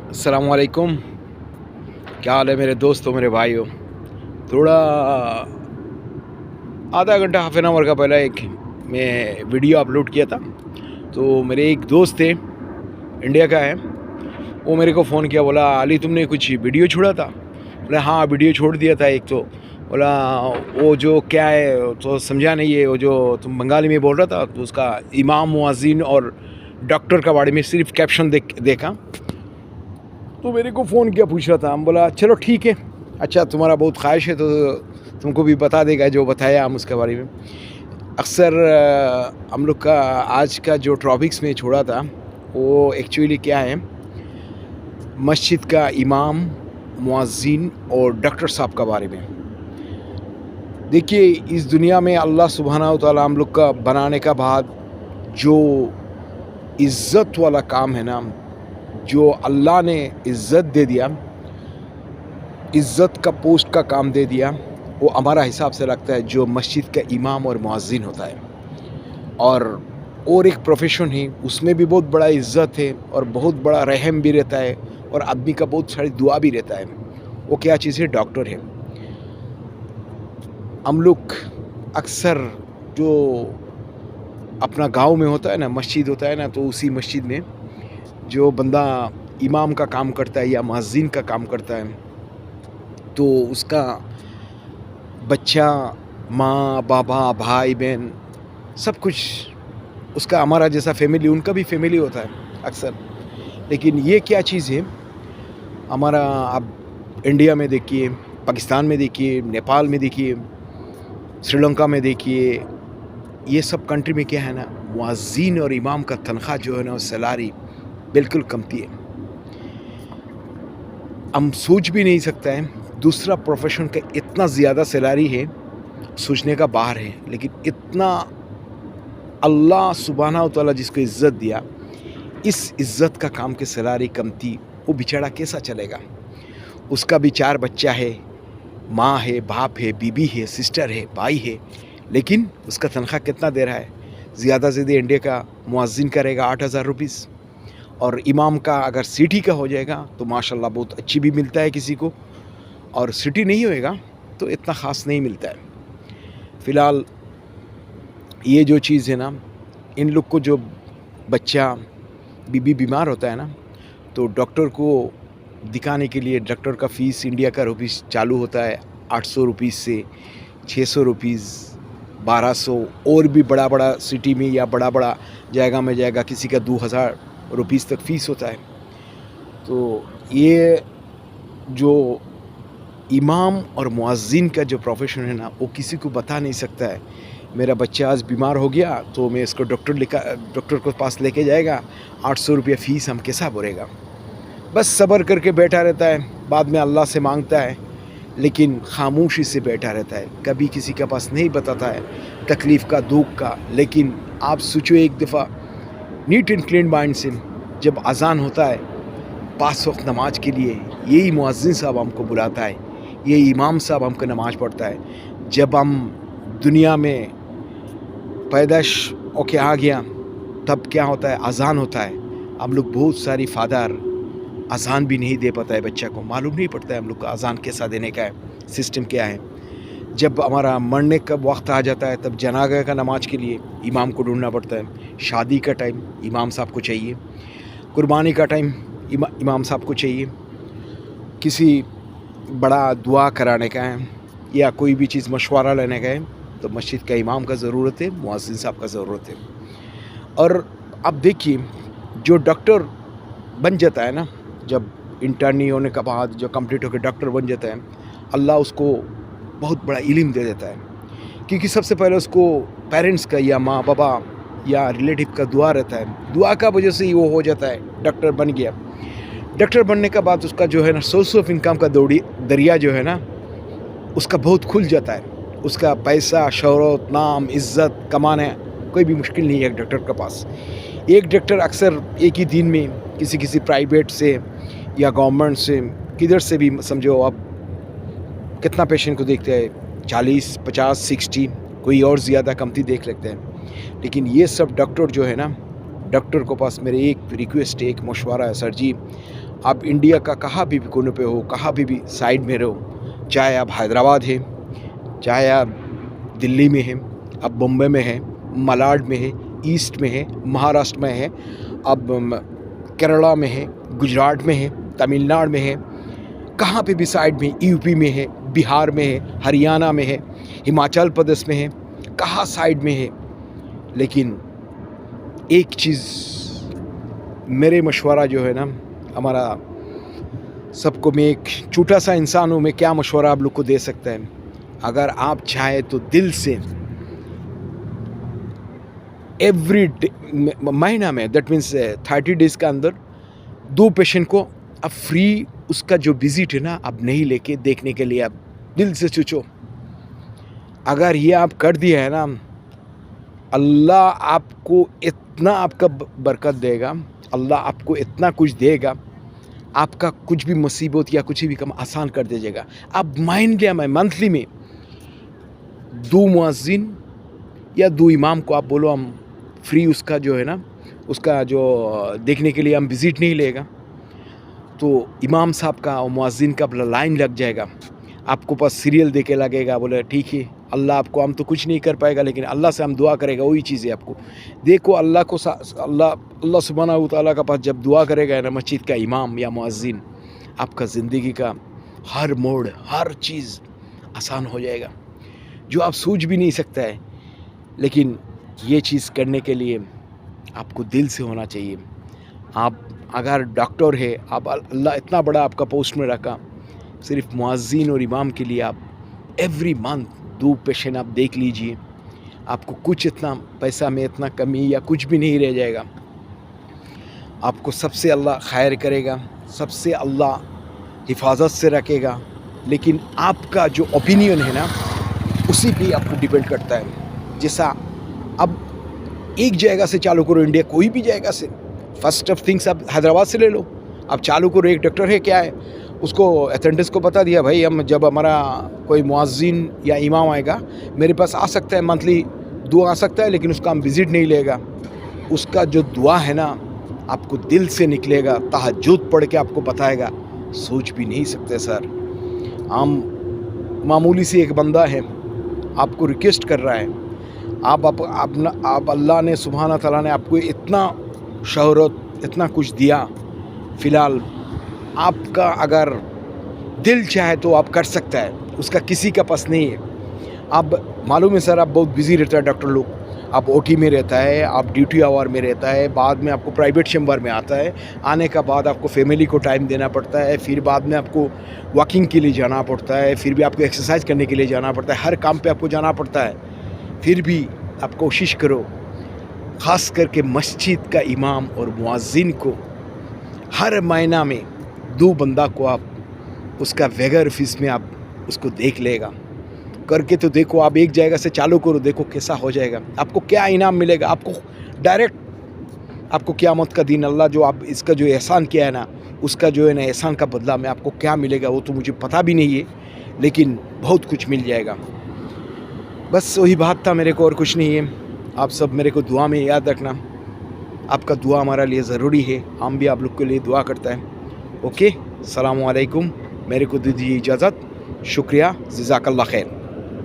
अस्सलाम वालेकुम। क्या हाल है मेरे दोस्तों, मेरे भाइयों। थोड़ा आधा घंटा हाफ एन आवर का पहले एक मैं वीडियो अपलोड किया था। तो मेरे एक दोस्त थे, इंडिया का है। वो मेरे को फ़ोन किया, बोला अली तुमने कुछ वीडियो छोड़ा था। बोला हाँ वीडियो छोड़ दिया था एक। तो बोला वो जो क्या है तो समझा नहीं है, वो जो तुम बंगाली में बोल रहा था तो उसका इमाम मुअज्जिन और डॉक्टर का बारे में सिर्फ कैप्शन देखा। तो मेरे को फ़ोन किया, पूछ रहा था। हम बोला चलो ठीक है, अच्छा तुम्हारा बहुत ख्वाहिश है तो तुमको भी बता देगा जो बताया हम उसके बारे में। अक्सर हम लोग का आज का जो टॉपिक्स में छोड़ा था वो एक्चुअली क्या है, मस्जिद का इमाम, मुअज्जिन और डॉक्टर साहब का बारे में। देखिए इस दुनिया में अल्लाह सुब्हानहू व तआला हम लोग का बनाने का बाद जो इज़्ज़त वाला काम है ना, जो अल्लाह ने इज़्ज़त दे दिया, इज़्ज़त का पोस्ट का काम दे दिया, वो हमारा हिसाब से लगता है जो मस्जिद का इमाम और मुअज्जिन होता है। और एक प्रोफेशन है, उसमें भी बहुत बड़ा इज़्ज़त है और बहुत बड़ा रहम भी रहता है और आदमी का बहुत सारी दुआ भी रहता है। वो क्या चीज़ है? डॉक्टर है। हम लोग अक्सर जो अपना गांव में होता है ना, मस्जिद होता है ना, तो उसी मस्जिद में जो बंदा इमाम का काम करता है या मुअज्जिन का काम करता है तो उसका बच्चा, माँ, बाबा, भाई, बहन सब कुछ उसका, हमारा जैसा फैमिली उनका भी फैमिली होता है अक्सर। लेकिन ये क्या चीज़ है हमारा, अब इंडिया में देखिए, पाकिस्तान में देखिए, नेपाल में देखिए, श्रीलंका में देखिए, ये सब कंट्री में क्या है ना, मुअज्जिन और इमाम का तनख्वाह जो है ना, सैलरी बिल्कुल कमती है। हम सोच भी नहीं सकता है दूसरा प्रोफेशन का इतना ज़्यादा सैलरी है, सोचने का बाहर है। लेकिन इतना अल्लाह सुब्हानहू व तआला जिसको इज़्ज़त दिया, इस इज़्ज़त का काम के सैलरी कमती, वो बेचारा कैसा चलेगा? उसका भी 4 बच्चा है, माँ है, बाप है, बीबी है, सिस्टर है, भाई है, लेकिन उसका तनख्वाह कितना दे रहा है? ज़्यादा से ज़्यादा इंडिया का मुअज्जिन का रहेगा 8,000 रुपीज़, और इमाम का अगर सिटी का हो जाएगा तो माशाल्लाह बहुत अच्छी भी मिलता है किसी को, और सिटी नहीं होएगा तो इतना ख़ास नहीं मिलता है। फ़िलहाल ये जो चीज़ है ना, इन लोग को जो बच्चा, बीबी बीमार होता है ना, तो डॉक्टर को दिखाने के लिए डॉक्टर का फ़ीस इंडिया का रुपीस चालू होता है 800 रुपीज़ से 600 रुपीज़, 1200, और भी बड़ा बड़ा सिटी में या बड़ा बड़ा जगह में जाएगा किसी का 2000 रुपीज़ तक फ़ीस होता है। तो ये जो इमाम और मुअज्जिन का जो प्रोफेशन है ना, वो किसी को बता नहीं सकता है। मेरा बच्चा आज बीमार हो गया तो मैं इसको डॉक्टर के पास लेके जाएगा, 800 रुपये फ़ीस हम कैसा भरेगा? बस सब्र करके बैठा रहता है, बाद में अल्लाह से मांगता है, लेकिन खामोशी से बैठा रहता है, कभी किसी के पास नहीं बताता है तकलीफ़ का, दुख का। लेकिन आप सोचो एक दफ़ा नीट एंड क्लीन माइंड से, जब अज़ान होता है 5 वक्त नमाज के लिए, यही मुअज्जिन साहब हमको बुलाता है, यही इमाम साहब हमको नमाज पढ़ता है। जब हम दुनिया में पैदाश होके आ गया तब क्या होता है? अज़ान होता है। हम लोग बहुत सारी फादर अज़ान भी नहीं दे पाता है, बच्चा को मालूम नहीं पड़ता है हम लोग का अज़ान कैसा देने का है, सिस्टम क्या है। जब हमारा मरने का वक्त आ जाता है तब जनाज़ा का नमाज के लिए इमाम को ढूंढना पड़ता है। शादी का टाइम इमाम साहब को चाहिए, कुर्बानी का टाइम इमाम साहब को चाहिए, किसी बड़ा दुआ कराने का है या कोई भी चीज़ मशवरा लेने का है तो मस्जिद का इमाम का ज़रूरत है, मुअज्जिन साहब का ज़रूरत है। और अब देखिए जो डॉक्टर बन जाता है ना, जब इंटर्नी होने के बाद जो कंप्लीट होकर डॉक्टर बन जाता है, अल्लाह उसको बहुत बड़ा इल्म दे देता है, क्योंकि सबसे पहले उसको पेरेंट्स का या माँ बाबा या रिलेटिव का दुआ रहता है। दुआ का वजह से ही वो हो जाता है, डॉक्टर बन गया। डॉक्टर बनने के बाद उसका जो है ना सोर्स ऑफ इनकम का दरिया जो है ना, उसका बहुत खुल जाता है। उसका पैसा, शोहरत, नाम, इज़्ज़त कमाना कोई भी मुश्किल नहीं है एक डॉक्टर के पास। एक डॉक्टर अक्सर एक ही दिन में किसी प्राइवेट से या गवर्नमेंट से, किधर से भी समझो आप कितना पेशेंट को देखते हैं, 40, 50, 60, कोई और ज़्यादा कमती देख लेते हैं। लेकिन ये सब डॉक्टर जो है ना, डॉक्टर के पास मेरे एक रिक्वेस्ट है, एक मशवरा है, सर जी आप इंडिया का कहाँ भी कोने पे हो, कहाँ भी साइड में रहो, चाहे आप हैदराबाद हैं, चाहे आप दिल्ली में हैं, आप बम्बई में हैं, मलाड में है, ईस्ट में है, महाराष्ट्र में है, अब केरला में है, गुजरात में है, तमिलनाडु में है, कहाँ पे भी साइड में, यूपी में है, बिहार में है, हरियाणा में है, हिमाचल प्रदेश में है, कहाँ साइड में है। लेकिन एक चीज़ मेरे मशवरा जो है ना, हमारा सबको, मैं एक छोटा सा इंसान हूँ, मैं क्या मशवरा आप लोग को दे सकता है। अगर आप चाहें तो दिल से एवरी महीना में, दैट मीन्स 30 डेज़ के अंदर 2 पेशेंट को आप फ्री उसका जो विजिट है ना, आप नहीं लेके देखने के लिए आप दिल से सोचो। अगर ये आप कर दिया है ना, अल्लाह आपको इतना आपका बरकत देगा, अल्लाह आपको इतना कुछ देगा, आपका कुछ भी मुसीबत या कुछ भी कम आसान कर दीजिएगा। आप माइंड लिया, मैं मंथली में 2 मुअज्जिन या 2 इमाम को आप बोलो हम फ्री उसका जो है ना, उसका जो देखने के लिए हम विज़िट नहीं लेगा, तो इमाम साहब का और मुअज्जिन का लाइन लग जाएगा, आपको पास सीरियल दे के लगेगा, बोले ठीक है अल्लाह आपको, हम तो कुछ नहीं कर पाएगा लेकिन अल्लाह से हम दुआ करेगा, वही चीज़ है आपको। देखो अल्लाह को अल्लाह सुब्हानहू व तआला का पास जब दुआ करेगा ना मस्जिद का इमाम या मुअज्जिन, आपका ज़िंदगी का हर मोड़, हर चीज़ आसान हो जाएगा, जो आप सोच भी नहीं सकता है। लेकिन ये चीज़ करने के लिए आपको दिल से होना चाहिए। आप अगर डॉक्टर है, आप अल्लाह इतना बड़ा आपका पोस्ट में रखा, सिर्फ मुअज्जिन और इमाम के लिए आप एवरी मंथ 2 पेशेंट आप देख लीजिए, आपको कुछ इतना पैसा में इतना कमी या कुछ भी नहीं रह जाएगा। आपको सबसे अल्लाह खैर करेगा, सबसे अल्लाह हिफाजत से रखेगा। लेकिन आपका जो ओपिनियन है ना, उसी पे आपको डिपेंड करता है। जैसा अब एक जगह से चालू करो, इंडिया कोई भी जगह से, फर्स्ट ऑफ थिंग्स आप हैदराबाद से ले लो, आप चालू करो। एक डॉक्टर है, क्या है, उसको अटेंडेंस को बता दिया, भाई हम जब हमारा कोई मुअज्जिन या इमाम आएगा, मेरे पास आ सकता है, मंथली दुआ आ सकता है, लेकिन उसका हम विज़िट नहीं लेगा। उसका जो दुआ है ना, आपको दिल से निकलेगा, तहज्जुद पढ़ के आपको बताएगा, सोच भी नहीं सकते सर। हम मामूली सी एक बंदा है, आपको रिक्वेस्ट कर रहा है, आप अल्लाह ने सुब्हाना तआला ने आपको इतना शोहरत, इतना कुछ दिया, फ़िलहाल आपका अगर दिल चाहे तो आप कर सकता है, उसका किसी का पास नहीं है। अब मालूम है सर, आप बहुत बिज़ी रहता है डॉक्टर लोग, आप ओटी में रहता है, आप ड्यूटी आवर में रहता है, बाद में आपको प्राइवेट चैम्बर में आता है, आने का बाद आपको फैमिली को टाइम देना पड़ता है, फिर बाद में आपको वॉकिंग के लिए जाना पड़ता है, फिर भी आपको एक्सरसाइज करने के लिए जाना पड़ता है, हर काम पे आपको जाना पड़ता है। फिर भी आप कोशिश करो, ख़ास करके मस्जिद का इमाम और मुअज्जिन को हर महीना में 2 बंदा को आप उसका बगैर फीस में आप उसको देख लेगा, करके तो देखो। आप एक जगह से चालू करो, देखो कैसा हो जाएगा, आपको क्या इनाम मिलेगा। आपको डायरेक्ट आपको क़यामत का दिन अल्लाह जो आप इसका जो एहसान किया है ना, उसका जो है ना एहसान का बदला में आपको क्या मिलेगा वो तो मुझे पता भी नहीं है, लेकिन बहुत कुछ मिल जाएगा। बस वही बात था मेरे को, और कुछ नहीं है। आप सब मेरे को दुआ में याद रखना, आपका दुआ हमारे लिए ज़रूरी है, हम भी आप लोग के लिए दुआ करता है। ओके, अस्सलामु अलैकुम, मेरे को दीजिए इजाज़त, शुक्रिया, जज़ाकल्लाह खैर।